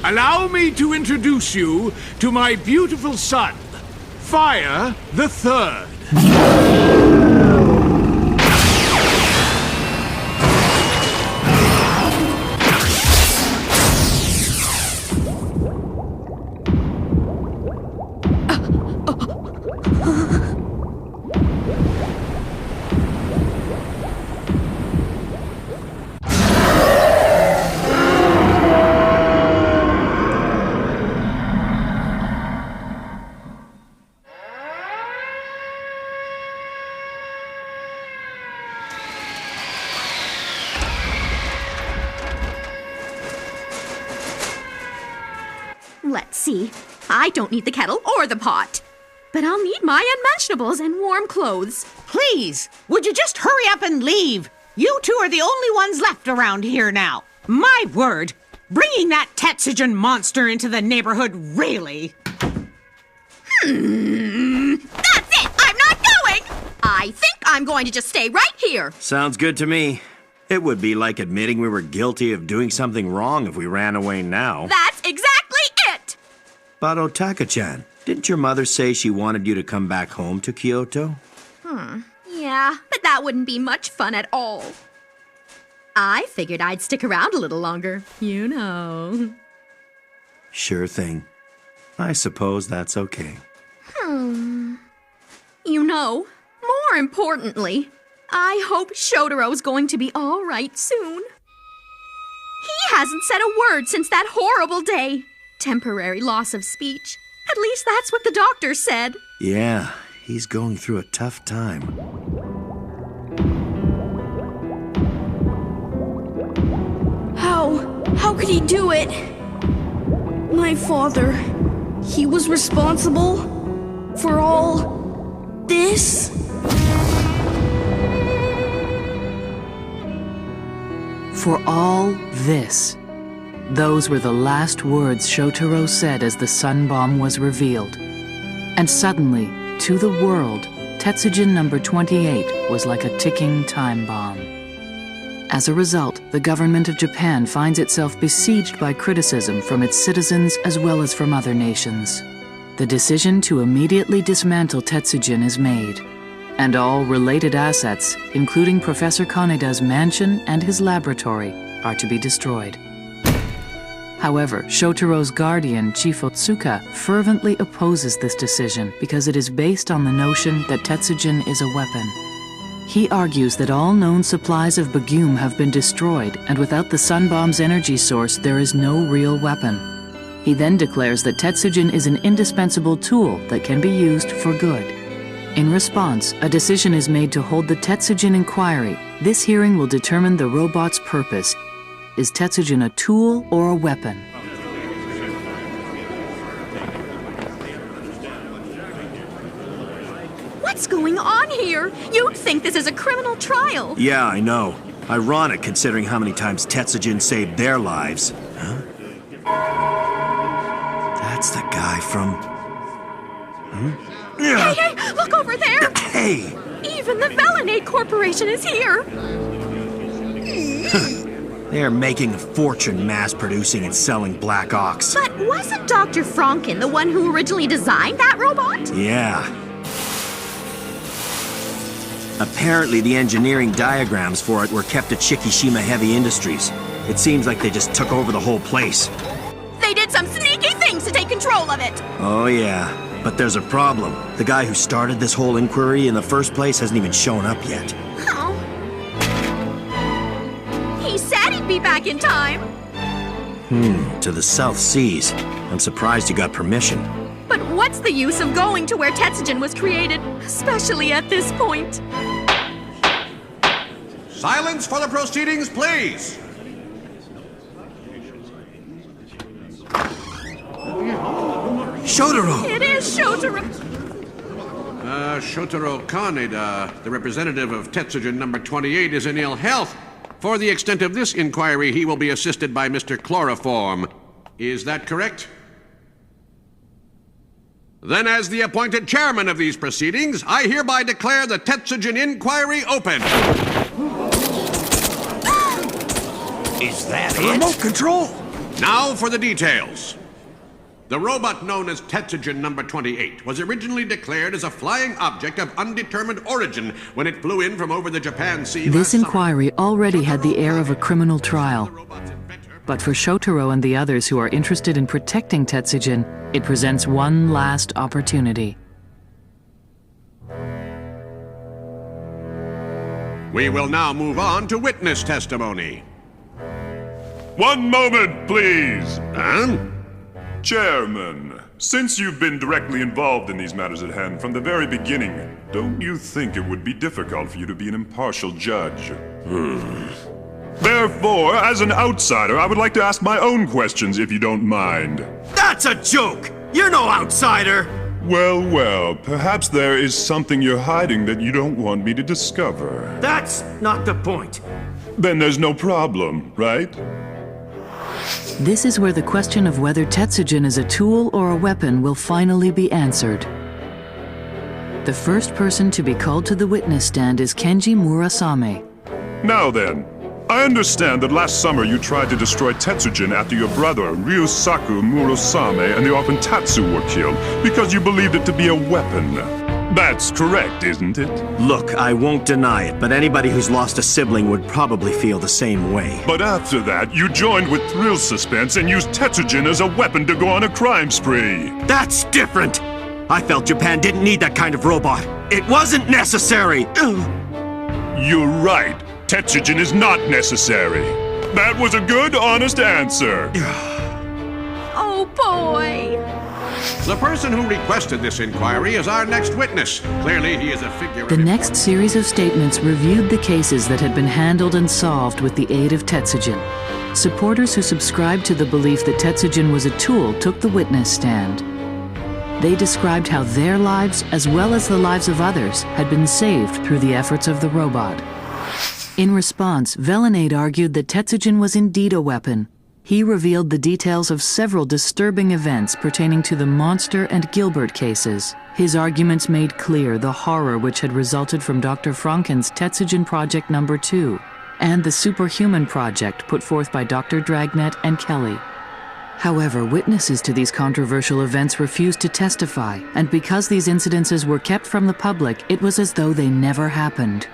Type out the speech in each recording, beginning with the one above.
Allow me to introduce you to my beautiful son, Fire the Third. Let's see. I don't need the kettle or the pot. But I'll need my unmentionables and warm clothes. Please, would you just hurry up and leave? You two are the only ones left around here now. My word, bringing that Tetsujin monster into the neighborhood, really? That's it! I'm not going! I think I'm going to just stay right here. Sounds good to me. It would be like admitting we were guilty of doing something wrong if we ran away now. That's exactly it! But Otaka-chan, didn't your mother say she wanted you to come back home to Kyoto? Yeah, but that wouldn't be much fun at all. I figured I'd stick around a little longer, you know. Sure thing. I suppose that's okay. You know, more importantly, I hope Shotaro's going to be all right soon. He hasn't said a word since that horrible day. Temporary loss of speech. At least that's what the doctor said. Yeah, he's going through a tough time. How could he do it? My father, he was responsible for all this? For all this. Those were the last words Shotaro said as the sun bomb was revealed. And suddenly, to the world, Tetsujin number 28 was like a ticking time bomb. As a result, the government of Japan finds itself besieged by criticism from its citizens as well as from other nations. The decision to immediately dismantle Tetsujin is made, and all related assets, including Professor Kaneda's mansion and his laboratory, are to be destroyed. However, Shotaro's guardian, Chief Otsuka, fervently opposes this decision because it is based on the notion that Tetsujin is a weapon. He argues that all known supplies of Bagume have been destroyed, and without the sun bomb's energy source, there is no real weapon. He then declares that Tetsujin is an indispensable tool that can be used for good. In response, a decision is made to hold the Tetsujin inquiry. This hearing will determine the robot's purpose. Is Tetsujin a tool or a weapon? What's going on here? You'd think this is a criminal trial. Yeah, I know. Ironic considering how many times Tetsujin saved their lives. Huh? That's the guy from... Hey, look over there! Hey! Even the Velinate Corporation is here! They're making a fortune mass-producing and selling Black Ox. But wasn't Dr. Franken the one who originally designed that robot? Yeah. Apparently, the engineering diagrams for it were kept at Shikishima Heavy Industries. It seems like they just took over the whole place. They did some sneaky things to take control of it! Oh, yeah. But there's a problem. The guy who started this whole inquiry in the first place hasn't even shown up yet. Oh. He said he'd be back in time. To the South Seas. I'm surprised you got permission. But what's the use of going to where Tetsujin was created, especially at this point? Silence for the proceedings, please! Shotaro! It is Shotaro! Shotaro Kaneda, the representative of Tetsujin number 28, is in ill health. For the extent of this inquiry, he will be assisted by Mr. Chloroform. Is that correct? Then, as the appointed chairman of these proceedings, I hereby declare the Tetsujin inquiry open. Is that The remote control! Now for the details. The robot known as Tetsujin number 28 was originally declared as a flying object of undetermined origin when it flew in from over the Japan Sea. This inquiry already had the air of a criminal trial. But for Shotaro and the others who are interested in protecting Tetsujin, it presents one last opportunity. We will now move on to witness testimony. One moment, please. Huh? Chairman, since you've been directly involved in these matters at hand from the very beginning, don't you think it would be difficult for you to be an impartial judge? Therefore, as an outsider, I would like to ask my own questions, if you don't mind. That's a joke! You're no outsider! Well, well, perhaps there is something you're hiding that you don't want me to discover. That's not the point. Then there's no problem, right? This is where the question of whether Tetsujin is a tool or a weapon will finally be answered. The first person to be called to the witness stand is Kenji Murasame. Now then, I understand that last summer you tried to destroy Tetsujin after your brother, Ryusaku Murasame, and the orphan Tatsu were killed because you believed it to be a weapon. That's correct, isn't it? Look, I won't deny it, but anybody who's lost a sibling would probably feel the same way. But after that, you joined with Thrill Suspense and used Tetsujin as a weapon to go on a crime spree. That's different! I felt Japan didn't need that kind of robot. It wasn't necessary! You're right. Tetsujin is not necessary. That was a good, honest answer. Oh, boy. The person who requested this inquiry is our next witness. Clearly, he is a figure of The next series of statements reviewed the cases that had been handled and solved with the aid of Tetsujin. Supporters who subscribed to the belief that Tetsujin was a tool took the witness stand. They described how their lives, as well as the lives of others, had been saved through the efforts of the robot. In response, Velenade argued that Tetsujin was indeed a weapon. He revealed the details of several disturbing events pertaining to the Monster and Gilbert cases. His arguments made clear the horror which had resulted from Dr. Franken's Tetsujin Project No. 2 and the Superhuman Project put forth by Dr. Dragnet and Kelly. However, witnesses to these controversial events refused to testify, and because these incidences were kept from the public, it was as though they never happened.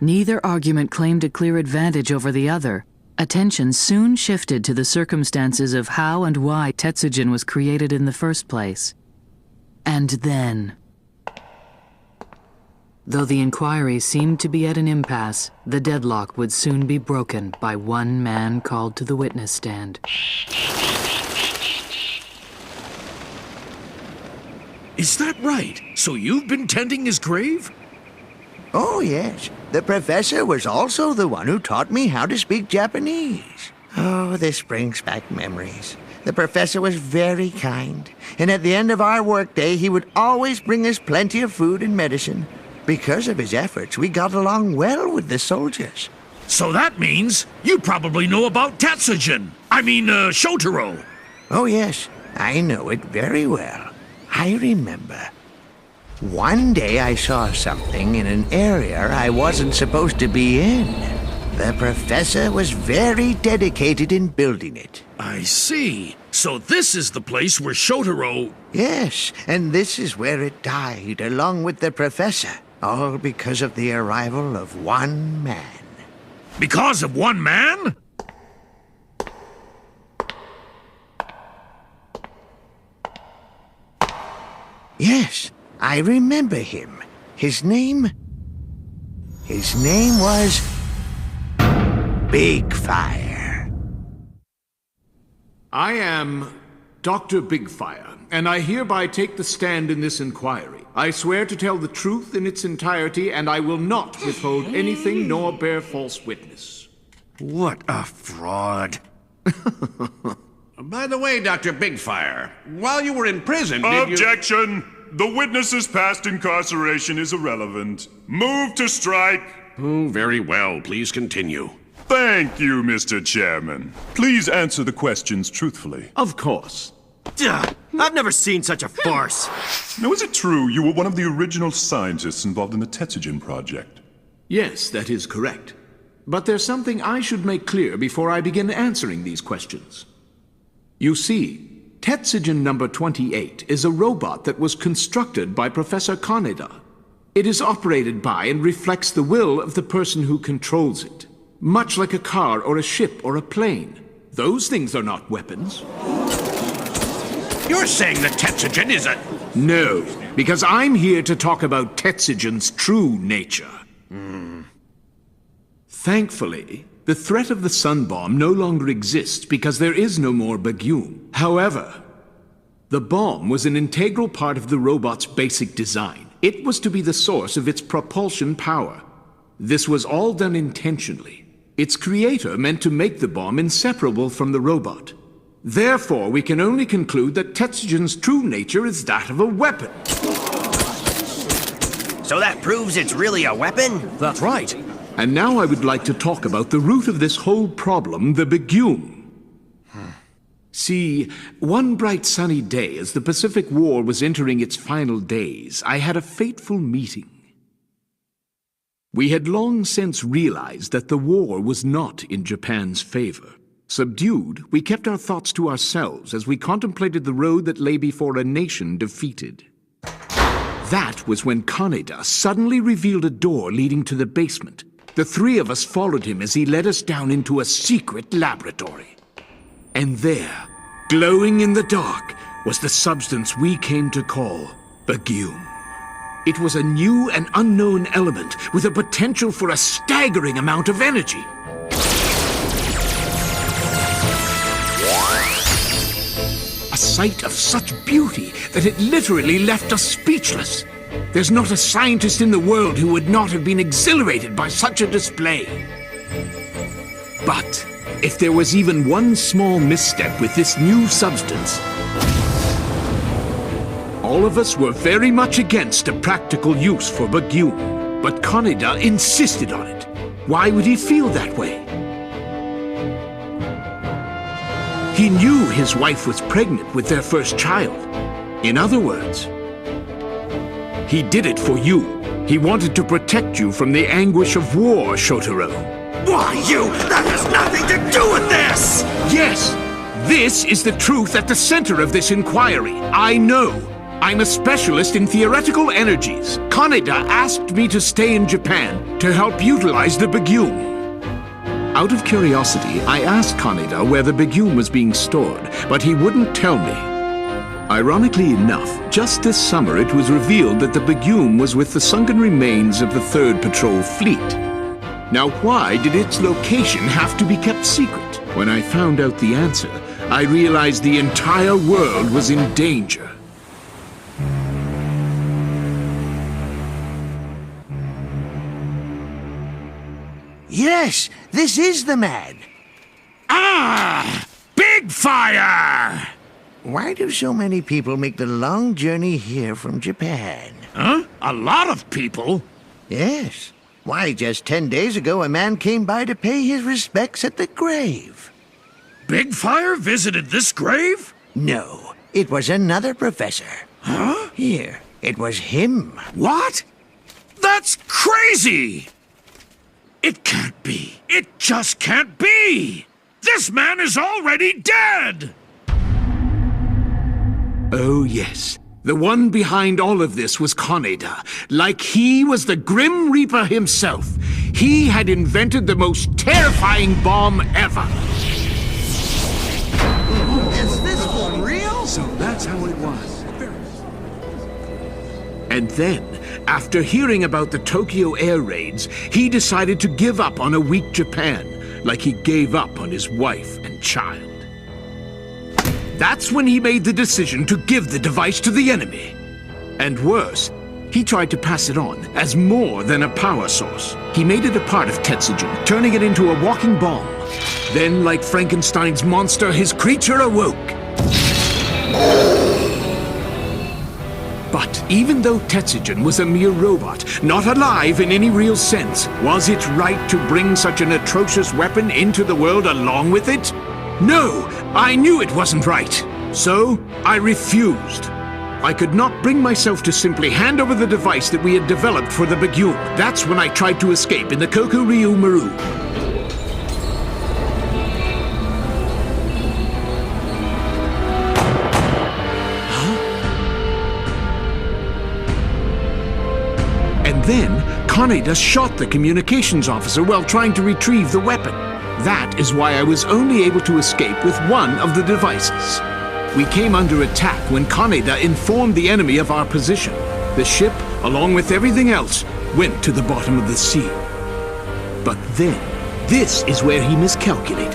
Neither argument claimed a clear advantage over the other. Attention soon shifted to the circumstances of how and why Tetsujin was created in the first place. And then... Though the inquiry seemed to be at an impasse, the deadlock would soon be broken by one man called to the witness stand. Is that right? So you've been tending his grave? Oh, yes. The professor was also the one who taught me how to speak Japanese. Oh, this brings back memories. The professor was very kind, and at the end of our workday, he would always bring us plenty of food and medicine. Because of his efforts, we got along well with the soldiers. So that means you probably know about Tetsujin. Shotaro. Oh, yes. I know it very well. I remember. One day I saw something in an area I wasn't supposed to be in. The professor was very dedicated in building it. I see. So this is the place where Shotaro... Yes, and this is where it died, along with the professor. All because of the arrival of one man. Because of one man? Yes, I remember him. His name was... Big Fire. I am Dr. Bigfire, and I hereby take the stand in this inquiry. I swear to tell the truth in its entirety, and I will not withhold anything nor bear false witness. What a fraud. By the way, Dr. Bigfire, while you were in prison, did you... Objection! The witness's past incarceration is irrelevant. Move to strike! Oh, very well. Please continue. Thank you, Mr. Chairman. Please answer the questions truthfully. Of course. I've never seen such a farce. Now, is it true you were one of the original scientists involved in the Tetsujin project? Yes, that is correct. But there's something I should make clear before I begin answering these questions. You see, Tetsujin number 28 is a robot that was constructed by Professor Kaneda. It is operated by and reflects the will of the person who controls it. Much like a car or a ship or a plane. Those things are not weapons. You're saying that Tetsujin is a... No, because I'm here to talk about Tetsujin's true nature. Thankfully, the threat of the sun bomb no longer exists because there is no more Bagume. However, the bomb was an integral part of the robot's basic design. It was to be the source of its propulsion power. This was all done intentionally. Its creator meant to make the bomb inseparable from the robot. Therefore, we can only conclude that Tetsujin's true nature is that of a weapon. So that proves it's really a weapon? That's right. And now I would like to talk about the root of this whole problem, the Bagume. See, one bright sunny day as the Pacific War was entering its final days, I had a fateful meeting. We had long since realized that the war was not in Japan's favor. Subdued, we kept our thoughts to ourselves as we contemplated the road that lay before a nation defeated. That was when Kaneda suddenly revealed a door leading to the basement. The three of us followed him as he led us down into a secret laboratory. And there, glowing in the dark, was the substance we came to call Bagume. It was a new and unknown element with a potential for a staggering amount of energy. A sight of such beauty that it literally left us speechless. There's not a scientist in the world who would not have been exhilarated by such a display. But if there was even one small misstep with this new substance, all of us were very much against a practical use for Bagume. But Kaneda insisted on it. Why would he feel that way? He knew his wife was pregnant with their first child. In other words, he did it for you. He wanted to protect you from the anguish of war, Shotaro. Why, you? That has nothing to do with this! Yes, this is the truth at the center of this inquiry. I know. I'm a specialist in theoretical energies. Kaneda asked me to stay in Japan to help utilize the Bagume. Out of curiosity, I asked Kaneda where the Bagume was being stored, but he wouldn't tell me. Ironically enough, just this summer it was revealed that the Bagume was with the sunken remains of the 3rd Patrol Fleet. Now why did its location have to be kept secret? When I found out the answer, I realized the entire world was in danger. Yes, this is the man. Ah! Big Fire! Why do so many people make the long journey here from Japan? Huh? A lot of people? Yes. Why, just 10 days ago, a man came by to pay his respects at the grave. Big Fire visited this grave? No, it was another professor. Huh? Here, it was him. What? That's crazy! It can't be. It just can't be! This man is already dead! Oh yes, the one behind all of this was Kaneda. Like he was the Grim Reaper himself. He had invented the most terrifying bomb ever. Is this for real? So that's how it was. And then, after hearing about the Tokyo air raids, he decided to give up on a weak Japan, like he gave up on his wife and child. That's when he made the decision to give the device to the enemy. And worse, he tried to pass it on as more than a power source. He made it a part of Tetsujin, turning it into a walking bomb. Then, like Frankenstein's monster, his creature awoke. But even though Tetsujin was a mere robot, not alive in any real sense, was it right to bring such an atrocious weapon into the world along with it? No, I knew it wasn't right. So, I refused. I could not bring myself to simply hand over the device that we had developed for the Begum. That's when I tried to escape in the Koku Ryu Maru. And then, Kaneda shot the communications officer while trying to retrieve the weapon. That is why I was only able to escape with one of the devices. We came under attack when Kaneda informed the enemy of our position. The ship, along with everything else, went to the bottom of the sea. But then, this is where he miscalculated.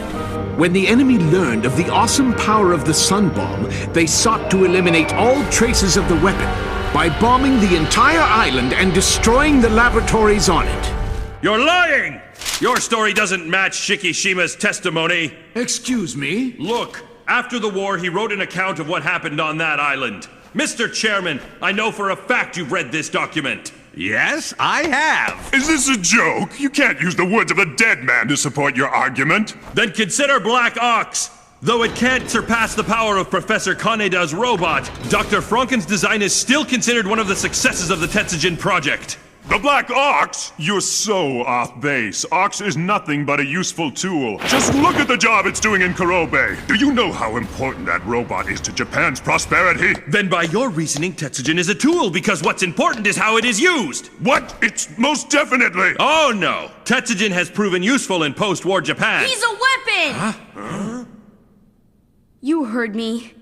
When the enemy learned of the awesome power of the sun bomb, they sought to eliminate all traces of the weapon by bombing the entire island and destroying the laboratories on it. You're lying! Your story doesn't match Shikishima's testimony. Excuse me? Look, after the war, he wrote an account of what happened on that island. Mr. Chairman, I know for a fact you've read this document. Yes, I have. Is this a joke? You can't use the words of a dead man to support your argument. Then consider Black Ox. Though it can't surpass the power of Professor Kaneda's robot, Dr. Franken's design is still considered one of the successes of the Tetsujin project. The Black Ox? You're so off base. Ox is nothing but a useful tool. Just look at the job it's doing in Kurobe. Do you know how important that robot is to Japan's prosperity? Then by your reasoning, Tetsujin is a tool because what's important is how it is used. What? It's most definitely... Oh no! Tetsujin has proven useful in post-war Japan. He's a weapon! Huh? You heard me.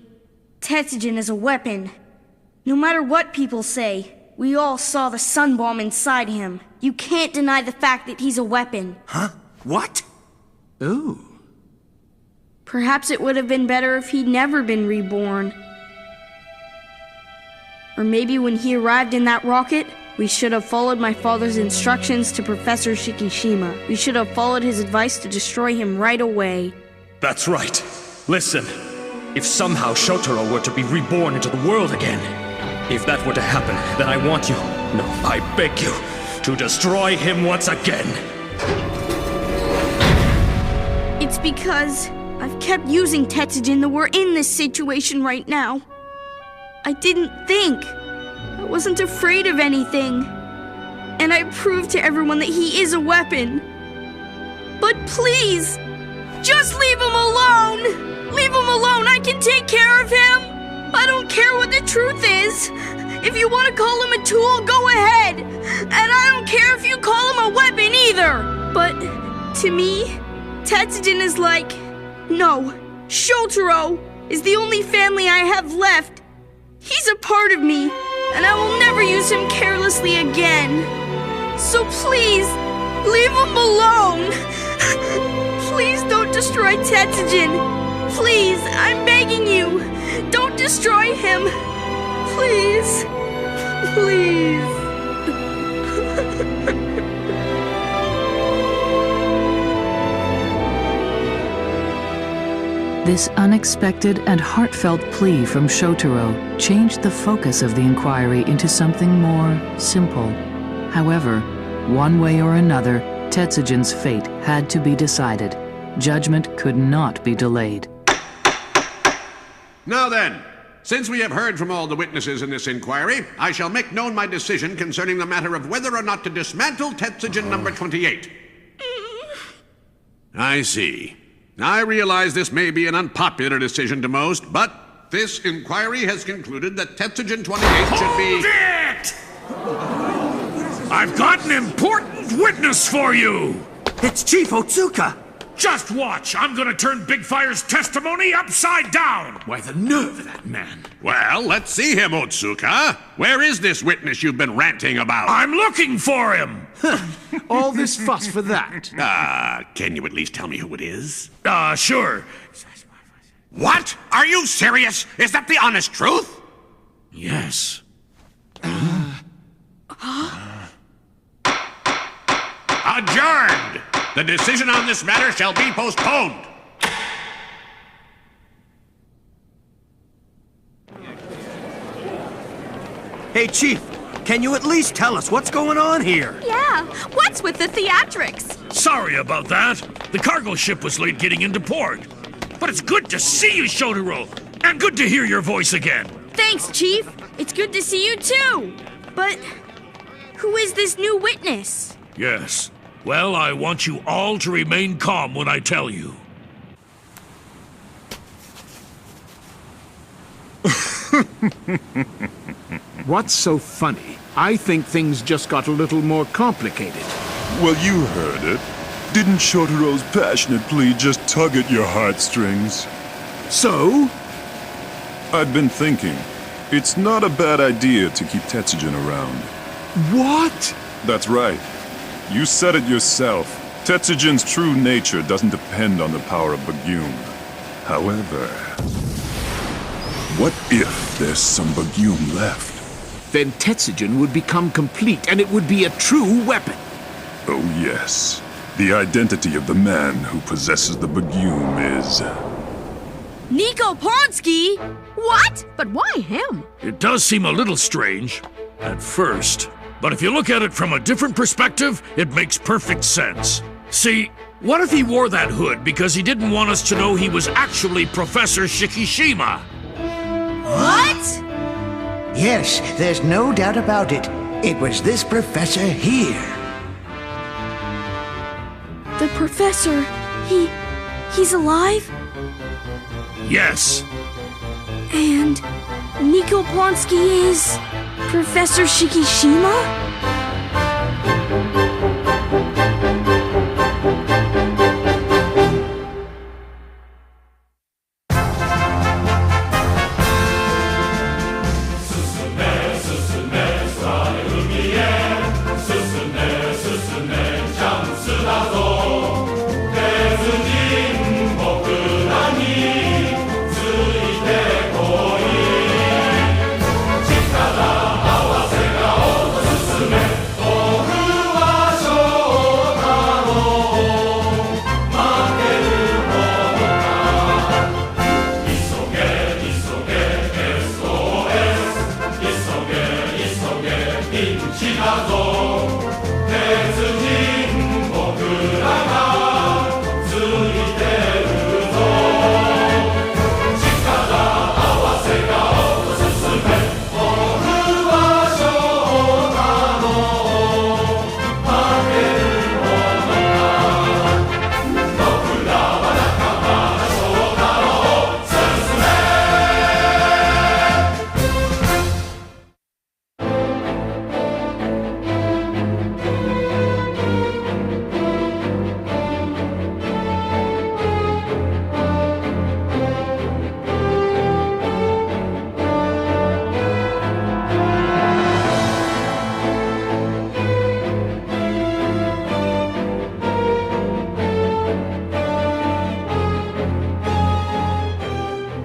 Tetsujin is a weapon. No matter what people say, we all saw the sun bomb inside him. You can't deny the fact that he's a weapon. Huh? What? Oh. Perhaps it would have been better if he'd never been reborn. Or maybe when he arrived in that rocket, we should have followed my father's instructions to Professor Shikishima. We should have followed his advice to destroy him right away. That's right. Listen, if somehow Shotaro were to be reborn into the world again, if that were to happen, then I want you, no, I beg you, to destroy him once again. It's because I've kept using Tetsujin that we're in this situation right now. I didn't think. I wasn't afraid of anything. And I proved to everyone that he is a weapon. But please, just leave him alone! Leave him alone, I can take care of him! I don't care what the truth is! If you want to call him a tool, go ahead! And I don't care if you call him a weapon either! But, to me, Tetsujin is like... No, Shotaro is the only family I have left. He's a part of me, and I will never use him carelessly again. So please, leave him alone! Please don't destroy Tetsujin! Please, I'm begging you! Don't destroy him! Please! Please! This unexpected and heartfelt plea from Shotaro changed the focus of the inquiry into something more simple. However, one way or another, Tetsujin's fate had to be decided. Judgment could not be delayed. Now then, since we have heard from all the witnesses in this inquiry, I shall make known my decision concerning the matter of whether or not to dismantle Tetsujin number 28. I see. I realize this may be an unpopular decision to most, but this inquiry has concluded that Tetsujin 28 should be... Hold it! I've got an important witness for you! It's Chief Otsuka! Just watch! I'm gonna turn Big Fire's testimony upside down! Why, the nerve of that man. Well, let's see him, Otsuka. Where is this witness you've been ranting about? I'm looking for him! All this fuss for that. Can you at least tell me who it is? Sure. What? Are you serious? Is that the honest truth? Yes. Adjourned! The decision on this matter shall be postponed. Hey, Chief, can you at least tell us what's going on here? Yeah, what's with the theatrics? Sorry about that. The cargo ship was late getting into port. But it's good to see you, Shotaro, and good to hear your voice again. Thanks, Chief. It's good to see you too. But who is this new witness? Yes. Well, I want you all to remain calm when I tell you. What's so funny? I think things just got a little more complicated. Well, you heard it. Didn't Shotaro's passionate plea just tug at your heartstrings? So? I've been thinking. It's not a bad idea to keep Tetsujin around. What? That's right. You said it yourself. Tetsujin's true nature doesn't depend on the power of Bagume. However, what if there's some Bagume left? Then Tetsujin would become complete, and it would be a true weapon. Oh yes. The identity of the man who possesses the Bagume is... Nico Ponsky? What? But why him? It does seem a little strange at first, but if you look at it from a different perspective, it makes perfect sense. See, what if he wore that hood because he didn't want us to know he was actually Professor Shikishima? What? Yes, there's no doubt about it. It was this professor here. The professor, he's alive? Yes. And Nico Ponsky is Professor Shikishima?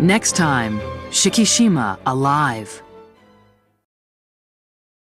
Next time, Shikishima alive.